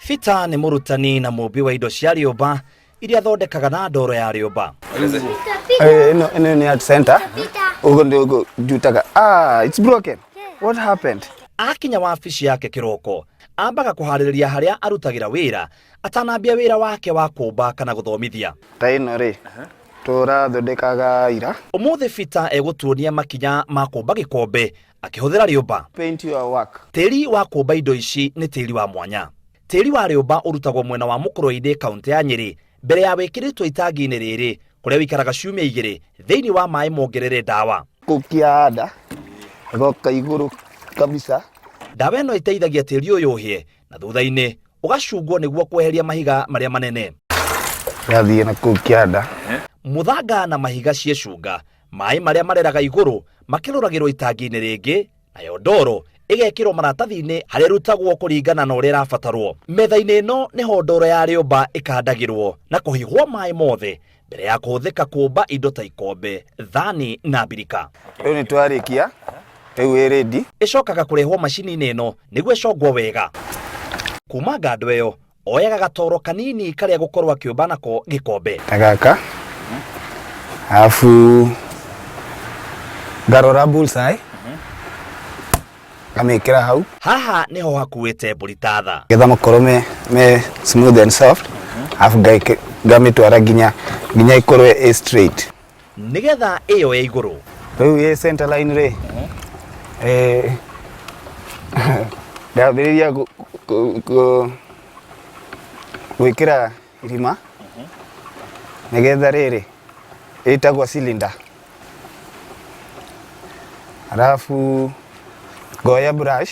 Fita ni murutani na mubi wa indo cia riumba iria thondekaga na ndoro ya riumba. No ni art center. Ugo ndio jutaga. It's broken. What happened? Akinya wabici yake kiroko ambaga kuhaririria haria arutagira wira atanambia wira wake wa kumba kana guthomithia. Taino ri turathondekaga ira. Umuthi Fita egutuonia makinya ma kumba gikombe akihuthira riumba. Paint your work. Tiri wa kumba indo ici ni tiri wa mwanya. Tiri wa riumba urutagwo mwena wa Mukuru-ini kaunti ya Nyeri mbere ya wikiritwo itangi-ini riri kuria wikaraga ciumia igiri thiini wa mai mongerere dawa. Kukiada goka iguru kabisa. Dawa ino iteithagia tiri uyu uhie na thutha-ini ugacungwo niguo kweheria mahiga maria manene. Yathie na kukiada. Muthanga na mahiga ciecunga mai maria mareraga iguru makiruragirwo itangi-ini ringi nayo ndoro igekirwo maratathi-ini haria rutagwo kuringana na uria rabatarwo. Metha-ini ino niho ndoro ya riumba ikandagirwo na kuhihwo mai mothe mbere ya kuhuthika kumba indo ta ikombe, thani na mbirika. Riu ni twarikia riu i ready. Icokaga kurehwo macini-ini ino niguo icongwo wega. Kuma ngando iyo oyaga gatoro kanini karia gukorwo akiumba nako gikombe tagaka. Afu garora bullseye. Kamekira hau. Haha niho hakuite mbulitatha. Getha makoro me smooth and soft. Afu gamitwara ginya ikorwe straight. Nigetha iyo ya iguru. Riu ye center line ri. Ndabiriria gwikira irima. Nigetha riri itagwa cylinder. Alafu goya brush.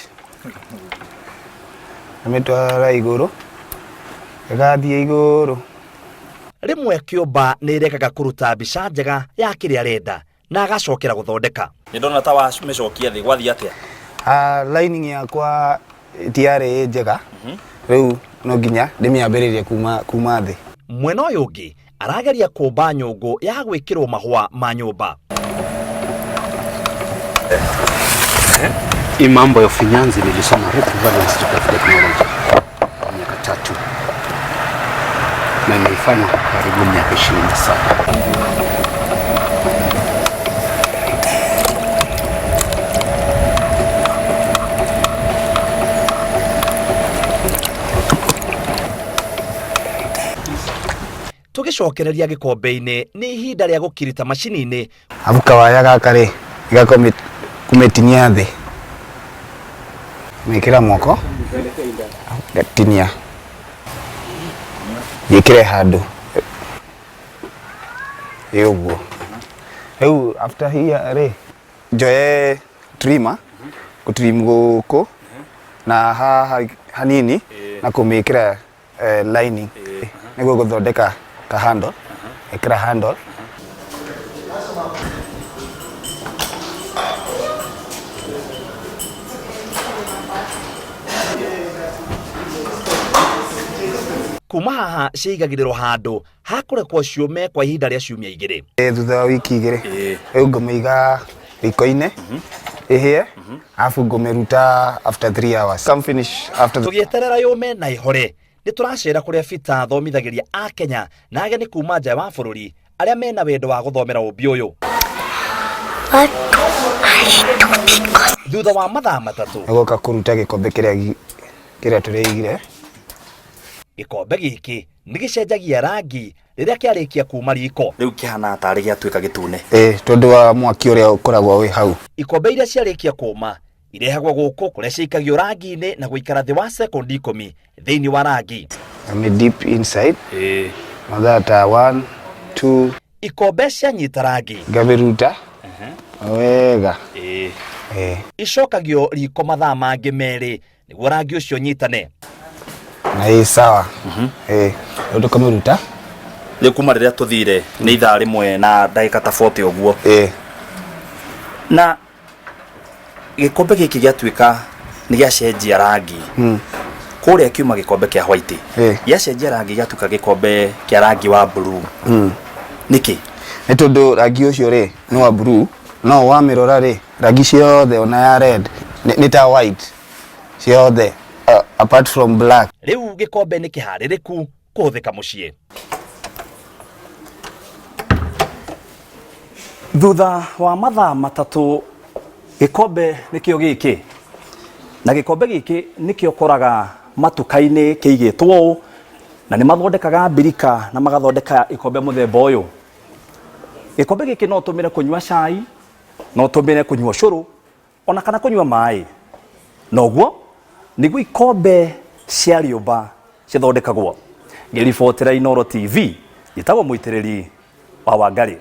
Ametwara iguru. Gathie iguru. Rimwe kiumba ni irekaga kuruta mbica njega ya kiria arenda na agacokera guthondeka. Ni ndona ta wa mecokia thi gwathia atia. Lining yakwa tiare njega. Riu no ginya ndimiambiririe kuma thi. Mwena uyu ungi arageria kumba nyungu ya gwikirwo mahua ma nyumba. Hii mambo ya finance nilisoma Rift Institute of Technology miaka 3 na nimefanya karibu miaka 27. Tugicokereria gikombe-ini ni ihinda ria gukirita macini-ini. Abuka waya gaka ri kumetinia thi. Mekira moko gatinia yikire handu yoguo. Riu after here ri njoye trimmer kutrim guku na hanini na kumikira lining niguo guthondeka ka handle ikira handle. Kuma haha ciigagirwo handu hakurekwo ciume kwa ihinda ria ciumia igiri. Thutha wa wiki igiri riu ngumiga riko-ini ihie afu ngumiruta after 3 hours. Come finish after tugieterera yume na ihore. Ni turacera kuria Fita thomithagiria a Kenya na ageni kuma nja wa bururi aria mena wendo wa guthomera umbi uyu. Thutha wa mathaa matatu goka kuruta gikombe kiria tureigire. Gikombe giki ni gicenjagia rangi riria kiarikia kuma riko. Riu kihana tari giatuika gitune. Tondu wa mwaki uria ukoragwo wi hau. Ikombe iria ciarikia kuma irehagwo guku kuria ciikagio rangi-ini na guikara thi wa sekondi 10 thiini wa rangi. I'm deep inside. Madata 1 2. Ikombe cianyita rangi. Gabiruta. Wega. Icokagio riko mathaa mangi meri niguo rangi ucio nyitane. Na sawa. Ndo kamiruta. Ni kuma riria tuthire ni ithaa rimwe na ndagika ta 40 uguo. Na gikombe giki giatuika ni giacenjia rangi. Kuria kiuma gikombe kia white. Giacenjia rangi giatuika gikombe kia rangi wa blue. Niki? Ni tondu rangi ucio ri ni wa blue, no wa mirora ri rangi ciothe ona ya red ni ta white. Ciothe apart from black. Riu gikombe ni kihaririku kuhuthika mucii. Thutha wa mathaa matatu gikombe nikio giki na gikombe giki nikio koraga matuka-ini kiigitwo na ni mathondekaga mbirika na magathondeka ikombe muthemba uyu. Gikombe giki no tumire kunywa cai, no tumire kunywa curu, ona kana kunywa mai. Noguo niguo ikombe cia riumba cithondekagwo. Ngiribotera Inoro TV, gitagwo muitiriri wa Wangari.